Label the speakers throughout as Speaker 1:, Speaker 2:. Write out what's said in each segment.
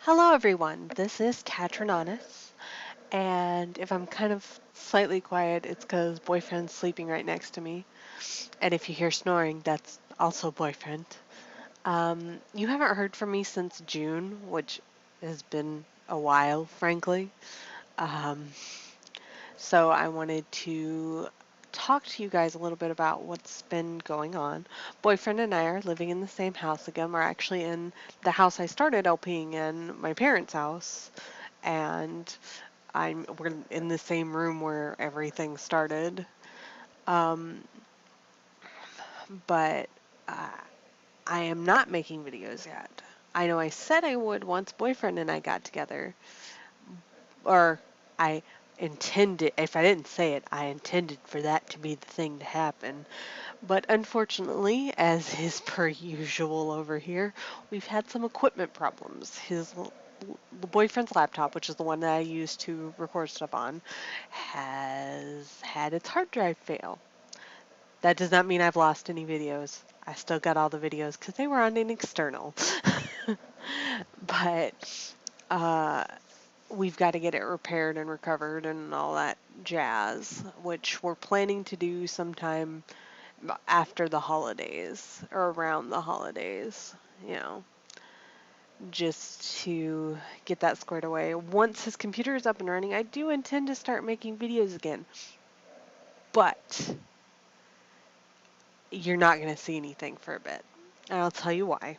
Speaker 1: Hello everyone, this is Katrinonus, and if I'm kind of slightly quiet, it's because boyfriend's sleeping right next to me, and if you hear snoring, that's also boyfriend. You haven't heard from me since June, which has been a while, frankly, um, so I wanted to talk to you guys a little bit about what's been going on. Boyfriend and I are living in the same house again. We're actually in the house I started LPing in, my parents' house, and we're in the same room where everything started. Um, but uh, I am not making videos yet. I know I said I would once boyfriend and I got together, or I intended, if I didn't say it, I intended for that to be the thing to happen. But unfortunately, as is per usual over here, we've had some equipment problems. The boyfriend's laptop, which is the one that I use to record stuff on, has had its hard drive fail. That does not mean I've lost any videos. I still got all the videos because they were on an external. But uh, we've got to get it repaired and recovered and all that jazz, which we're planning to do sometime after the holidays or around the holidays, you know, just to get that squared away. Once his computer is up and running, I do intend to start making videos again, but you're not going to see anything for a bit. And I'll tell you why.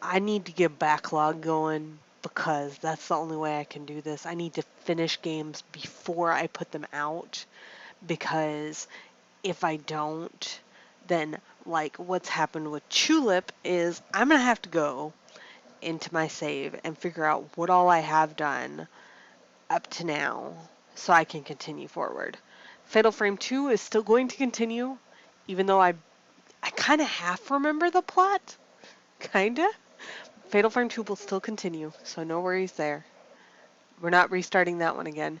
Speaker 1: I need to get a backlog going because that's the only way I can do this. I need to finish games before I put them out because if I don't, then like what's happened with Tulip is I'm going to have to go into my save and figure out what all I have done up to now so I can continue forward. Fatal Frame 2 is still going to continue, even though I kind of half remember the plot. Kinda. Fatal Frame 2 will still continue, so no worries there. We're not restarting that one again.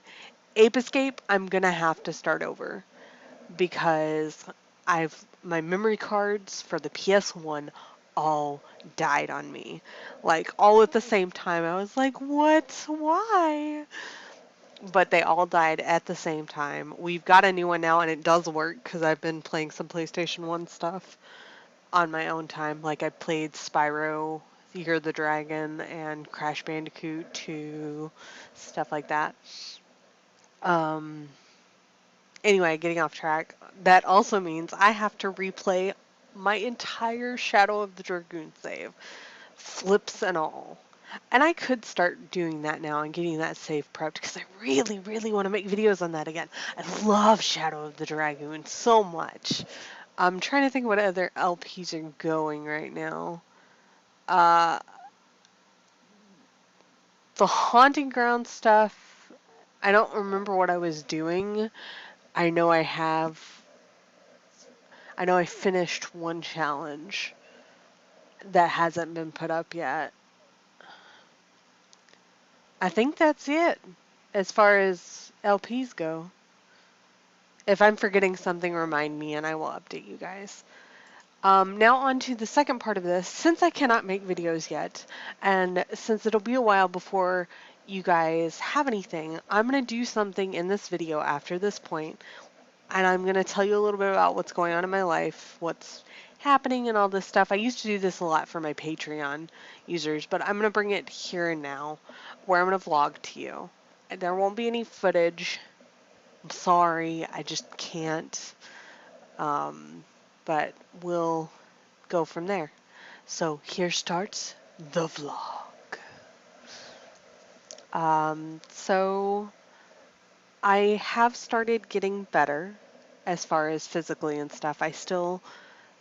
Speaker 1: Ape Escape, I'm going to have to start over because my memory cards for the PS1 all died on me. Like all at the same time. I was like, "What? Why?" But they all died at the same time. We've got a new one now and it does work cuz I've been playing some PlayStation 1 stuff on my own time. Like I played Spyro, Year of the Dragon and Crash Bandicoot 2, stuff like that. Um Anyway, getting off track, that also means I have to replay my entire Shadow of the Dragoon save, flips and all. And I could start doing that now and getting that save prepped because I really, really want to make videos on that again. I love Shadow of the Dragoon so much. I'm trying to think what other LPs are going right now. Uh, the Haunting Ground stuff, I don't remember what I was doing. I know I have I know I finished one challenge that hasn't been put up yet. I think that's it as far as LPs go. If I'm forgetting something, remind me and I will update you guys. Now on to the second part of this. Since I cannot make videos yet, and since it'll be a while before you guys have anything, I'm going to do something in this video after this point, and I'm going to tell you a little bit about what's going on in my life, what's happening and all this stuff. I used to do this a lot for my Patreon users, but I'm going to bring it here and now where I'm going to vlog to you. And there won't be any footage. I'm sorry, I just can't. But we'll go from there. So here starts the vlog. So I have started getting better as far as physically and stuff. I still,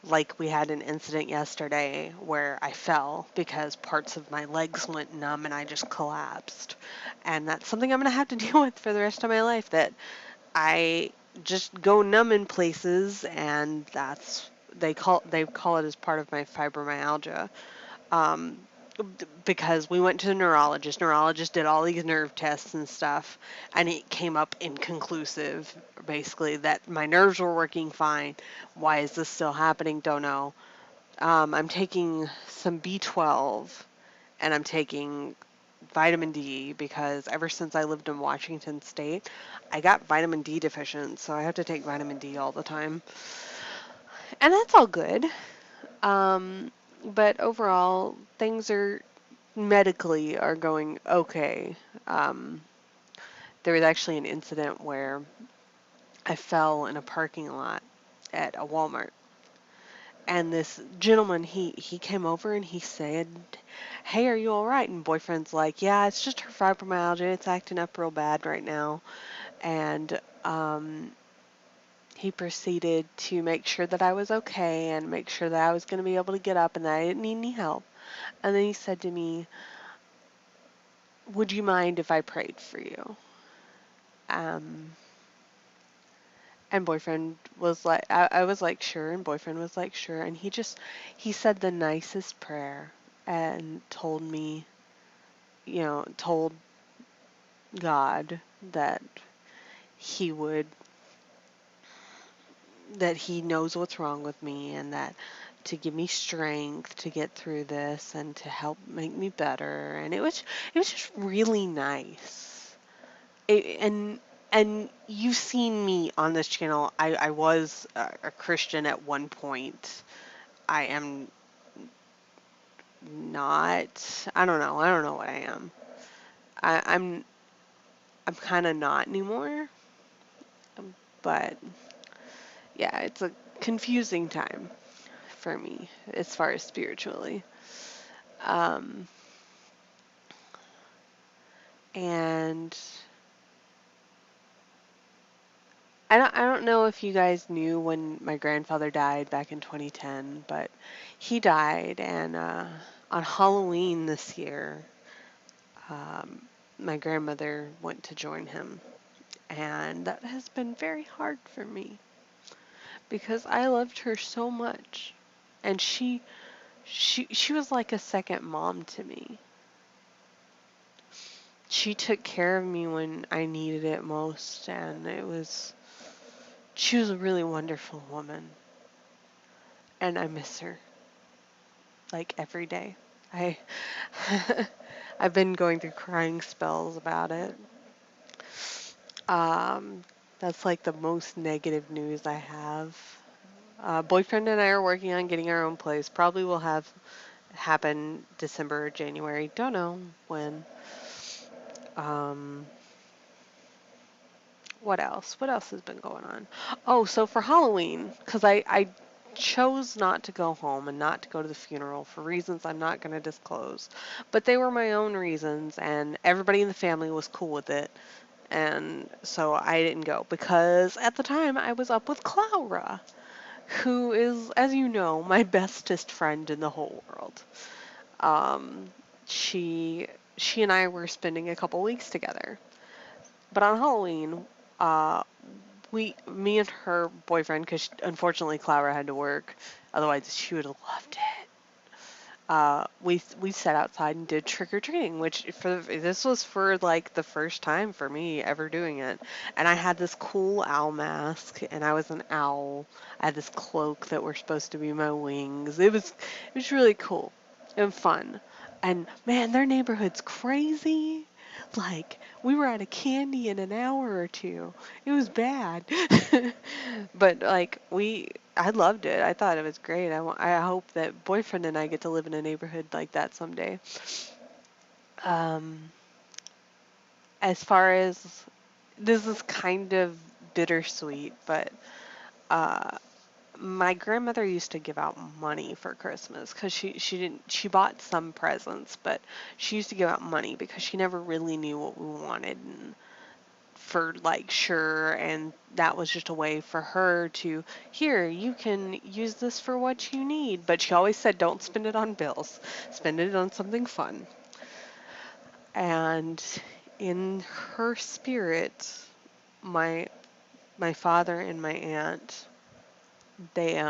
Speaker 1: like we had an incident yesterday where I fell because parts of my legs went numb and I just collapsed. And that's something I'm going to have to deal with for the rest of my life, that I just go numb in places, and that's they call it as part of my fibromyalgia. Um, because we went to the neurologist. Neurologist did all these nerve tests and stuff, and it came up inconclusive, basically, that my nerves were working fine. Why is this still happening? Don't know. I'm taking some B12, and I'm taking vitamin D because ever since I lived in Washington State, I got vitamin D deficient, so I have to take vitamin D all the time. And that's all good. Um, but overall, things are medically are going okay. Um, there was actually an incident where I fell in a parking lot at a Walmart. And this gentleman, he came over and he said, "Hey, are you all right?" And boyfriend's like, "Yeah, it's just her fibromyalgia. It's acting up real bad right now." And he proceeded to make sure that I was okay and make sure that I was going to be able to get up and that I didn't need any help. And then he said to me, "Would you mind if I prayed for you?" Um, and boyfriend was like, I was like, "Sure." And boyfriend was like, "Sure." And he said the nicest prayer and told me, told God that he would, that he knows what's wrong with me and that to give me strength to get through this and to help make me better. And it was just really nice. And you've seen me on this channel. I was a Christian at one point. I am not. I don't know. I don't know what I am. I'm kind of not anymore. But yeah, it's a confusing time for me as far as spiritually. Um, and I don't know if you guys knew when my grandfather died back in 2010, but he died, and on Halloween this year, um, my grandmother went to join him, and that has been very hard for me because I loved her so much, and she was like a second mom to me. She took care of me when I needed it most, and she was a really wonderful woman, and I miss her like every day. I I've been going through crying spells about it. Um, that's like the most negative news I have. Boyfriend and I are working on getting our own place. Probably will have happen December or January. Don't know when. Um, what else? What else has been going on? Oh, so for Halloween, because I chose not to go home and not to go to the funeral for reasons I'm not going to disclose. But they were my own reasons, and everybody in the family was cool with it. And so I didn't go because at the time I was up with Clara, who is, as you know, my bestest friend in the whole world. Um, she she and I were spending a couple weeks together. But on Halloween, uh, me and her boyfriend, because unfortunately Clara had to work, otherwise she would have loved it. We sat outside and did trick or treating, which this was for like the first time for me ever doing it. And I had this cool owl mask, and I was an owl. I had this cloak that were supposed to be my wings. It was really cool and fun. And man, their neighborhood's crazy. Like, we were out of candy in an hour or two. It was bad. But like I loved it. I thought it was great. I hope that boyfriend and I get to live in a neighborhood like that someday. Um, as far as this is kind of bittersweet, but uh, my grandmother used to give out money for Christmas because she bought some presents, but she used to give out money because she never really knew what we wanted and for like sure, and that was just a way for her to, here, you can use this for what you need, but she always said don't spend it on bills, spend it on something fun. And in her spirit, my my father and my aunt, they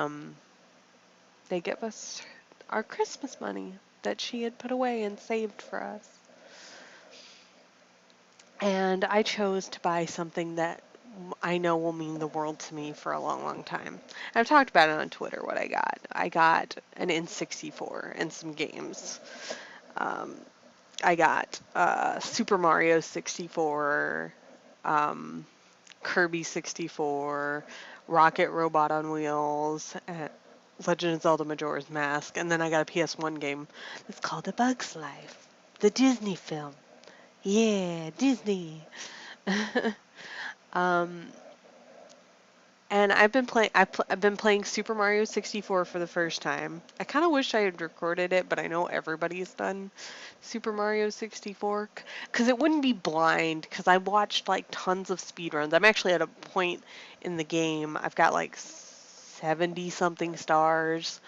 Speaker 1: they give us our Christmas money that she had put away and saved for us. And I chose to buy something that I know will mean the world to me for a long, long time. I've talked about it on Twitter what I got. I got an N64 and some games. Um, I got Super Mario 64, um, Kirby 64, Rocket Robot on Wheels, Legend of Zelda Majora's Mask, and then I got a PS1 game. It's called A Bug's Life, the Disney film. Yeah, Disney. um, and I've been playing Super Mario 64 for the first time. I kind of wish I had recorded it, but I know everybody's done Super Mario 64 because it wouldn't be blind because I watched like tons of speedruns. I'm actually at a point in the game. I've got like 70 something stars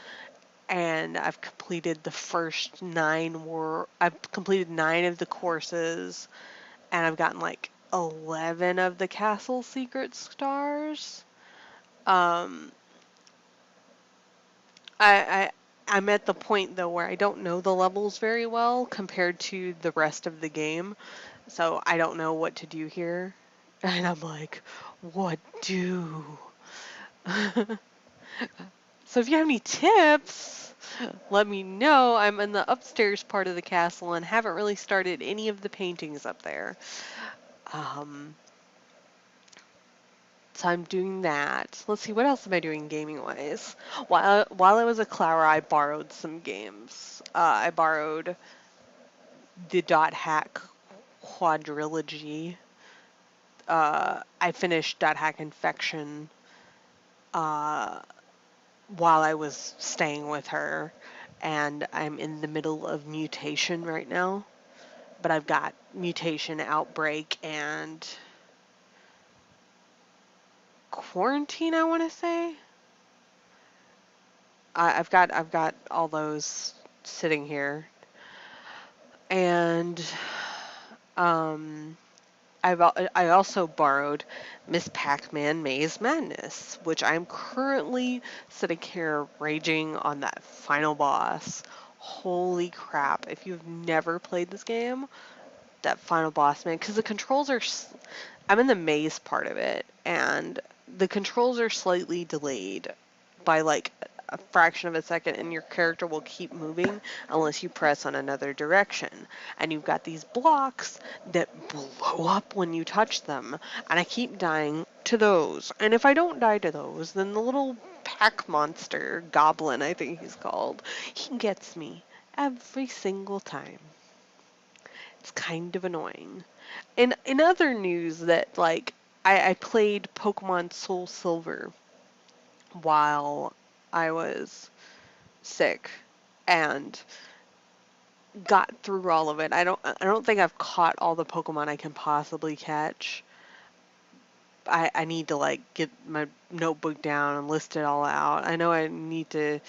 Speaker 1: and I've completed the first I've completed 9 of the courses and I've gotten like 11 of the castle secret stars. Um, I, I I'm at the point though where I don't know the levels very well compared to the rest of the game, so I don't know what to do here, and I'm like, what do? So if you have any tips, let me know. I'm in the upstairs part of the castle and haven't really started any of the paintings up there. Um, So I'm doing that. Let's see, what else am I doing gaming-wise? While I was at Clara, I borrowed some games. I borrowed the Dot Hack quadrilogy. I finished Dot Hack Infection uh, while I was staying with her, and I'm in the middle of Mutation right now. But I've got Mutation, Outbreak, and Quarantine, I want to say. I've got all those sitting here, and um, I also borrowed Miss Pac-Man Maze Madness, which I'm currently sitting here raging on that final boss. Holy crap! If you've never played this game, that final boss, man, because the controls are. I'm in the maze part of it, and the controls are slightly delayed by like a fraction of a second, and your character will keep moving unless you press on another direction. And you've got these blocks that blow up when you touch them, and I keep dying to those. And if I don't die to those, then the little pack monster, Goblin, I think he's called, he gets me every single time. It's kind of annoying. In other news that like I played Pokemon Soul Silver while I was sick and got through all of it. I don't think I've caught all the Pokemon I can possibly catch. I need to like get my notebook down and list it all out. I know I need to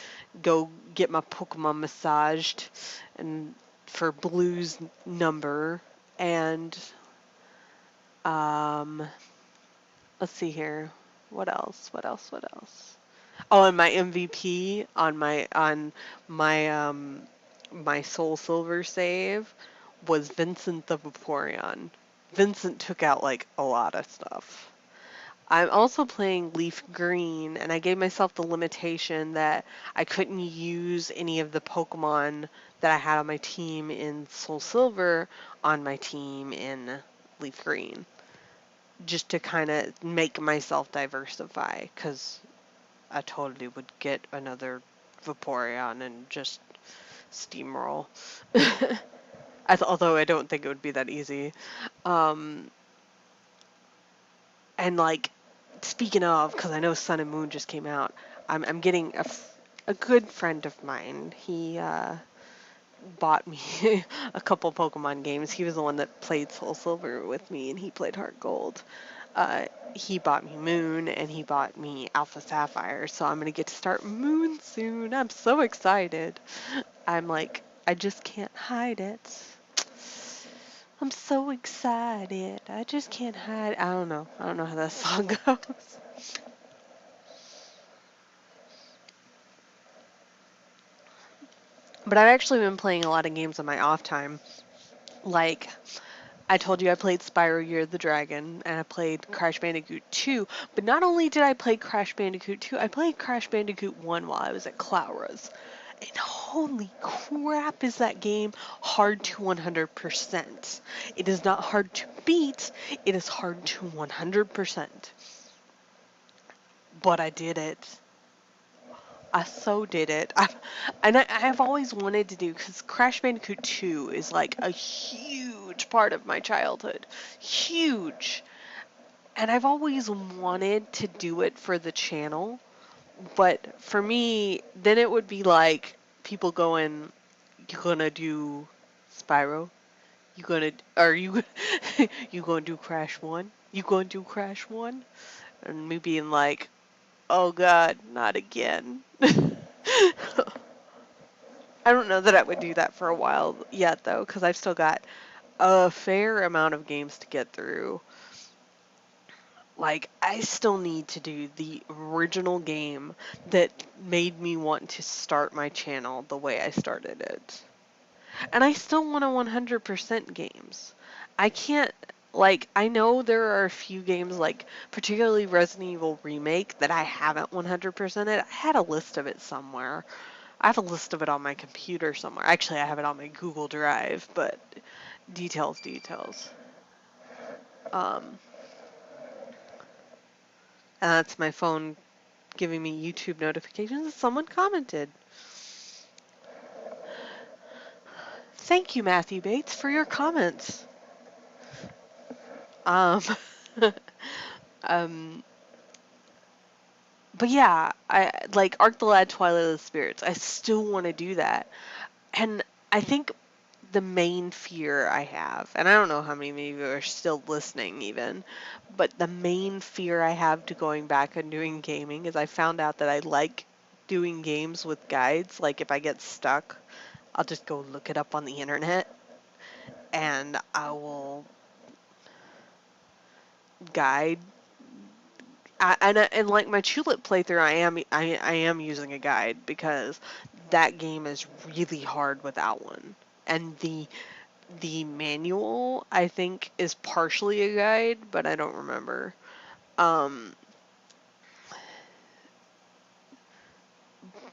Speaker 1: go get my Pokemon massaged and for Blue's number and um let's see here. What else? What else? What else? Oh, and my MVP on my Soul Silver save was Vincent the Vaporeon. Vincent took out like a lot of stuff. I'm also playing Leaf Green, and I gave myself the limitation that I couldn't use any of the Pokemon that I had on my team in Soul Silver on my team in Leaf Green, just to kind of make myself diversify, because I totally would get another Vaporeon and just steamroll. Although I don't think it would be that easy. Um, and like, speaking of, because I know Sun and Moon just came out, I'm getting a good friend of mine. He bought me a couple Pokemon games. He was the one that played Soul Silver with me, and he played Heart Gold. He bought me Moon, and he bought me Alpha Sapphire, so I'm gonna get to start Moon soon. I'm so excited. I'm like, I just can't hide it. I'm so excited. I just can't hide. I don't know. I don't know how that song goes. But I've actually been playing a lot of games on my off time. Like, I told you I played Spyro Year of the Dragon, and I played Crash Bandicoot 2. But not only did I play Crash Bandicoot 2, I played Crash Bandicoot 1 while I was at Clara's. And holy crap, is that game hard to 100%. It is not hard to beat, it is hard to 100%. But I did it. I so did it. I've always wanted to do, because Crash Bandicoot 2 is like a huge part of my childhood. Huge. And I've always wanted to do it for the channel. But for me, then it would be like people going, "You gonna do Spyro? You gonna, are you, you gonna do Crash 1? You gonna do Crash 1?" And me being like, "Oh God, not again." I don't know that I would do that for a while yet, though, because I've still got a fair amount of games to get through. Like, I still need to do the original game that made me want to start my channel the way I started it. And I still want to 100% games. I can't, like, I know there are a few games, like, particularly Resident Evil Remake, that I haven't 100%ed. I had a list of it somewhere. I have a list of it on my computer somewhere. Actually, I have it on my Google Drive, but details, details. And that's my phone giving me YouTube notifications. Someone commented. Thank you, Matthew Bates, for your comments. Um, um, but yeah, I like Arc the Lad Twilight of the Spirits. I still want to do that. And I think the main fear I have, and I don't know how many of you are still listening even, but the main fear I have to going back and doing gaming is I found out that I like doing games with guides. Like if I get stuck, I'll just go look it up on the internet and I will guide. And like my Tulip playthrough, I am using a guide because that game is really hard without one. And the manual, I think, is partially a guide, but I don't remember.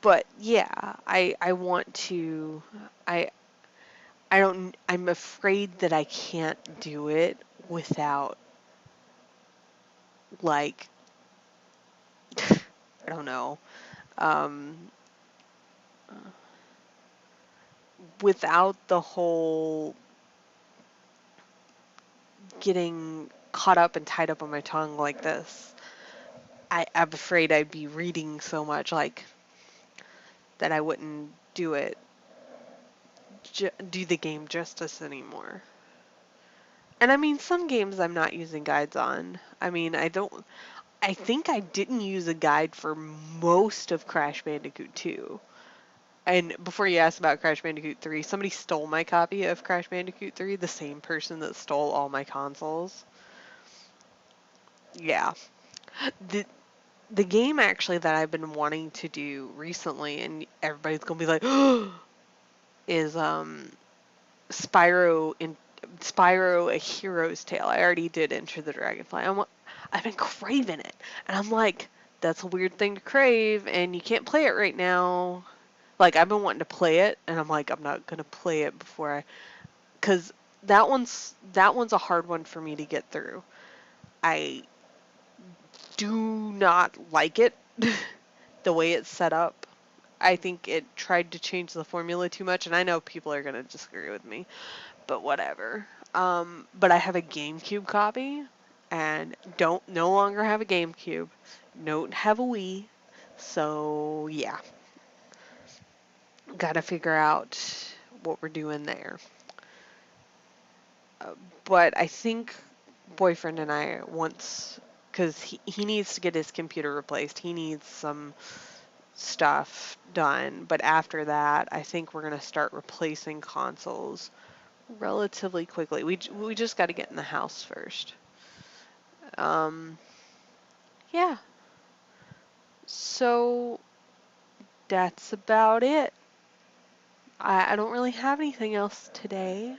Speaker 1: But yeah, I want to. I I don't. I'm afraid that I can't do it without like I don't know. Um, without the whole getting caught up and tied up on my tongue like this. I'm afraid I'd be reading so much like that I wouldn't do it do the game justice anymore. And I mean, some games I'm not using guides on. I mean, I think I didn't use a guide for most of Crash Bandicoot 2. And before you ask about Crash Bandicoot 3, somebody stole my copy of Crash Bandicoot 3, the same person that stole all my consoles. Yeah. The the game actually that I've been wanting to do recently, and everybody's gonna be like, is Spyro in Spyro: A Hero's Tale. I already did Enter the Dragonfly. I've been craving it, and I'm like, that's a weird thing to crave, and you can't play it right now. Like I've been wanting to play it, and I'm like, I'm not gonna play it before because that one's a hard one for me to get through. I do not like it the way it's set up. I think it tried to change the formula too much, and I know people are gonna disagree with me, but whatever. But I have a GameCube copy, and don't no longer have a GameCube. Don't have a Wii, so yeah, gotta figure out what we're doing there. But I think boyfriend and I once, because he needs to get his computer replaced. He needs some stuff done. But after that, I think we're gonna start replacing consoles relatively quickly. We just got to get in the house first. Um, yeah. So that's about it. I don't really have anything else today,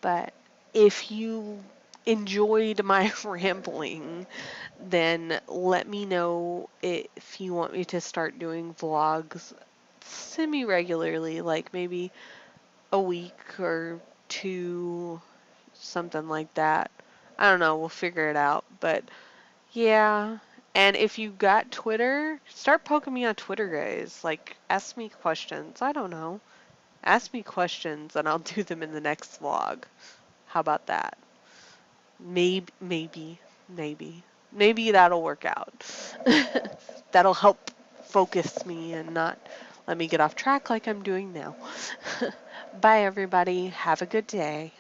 Speaker 1: but if you enjoyed my rambling, then let me know if you want me to start doing vlogs semi-regularly, like maybe a week or two, something like that. I don't know, we'll figure it out, but yeah. And if you got Twitter, start poking me on Twitter, guys. Like, ask me questions. I don't know. Ask me questions and I'll do them in the next vlog. How about that? Maybe that'll work out. That'll help focus me and not let me get off track like I'm doing now. Bye, everybody. Have a good day.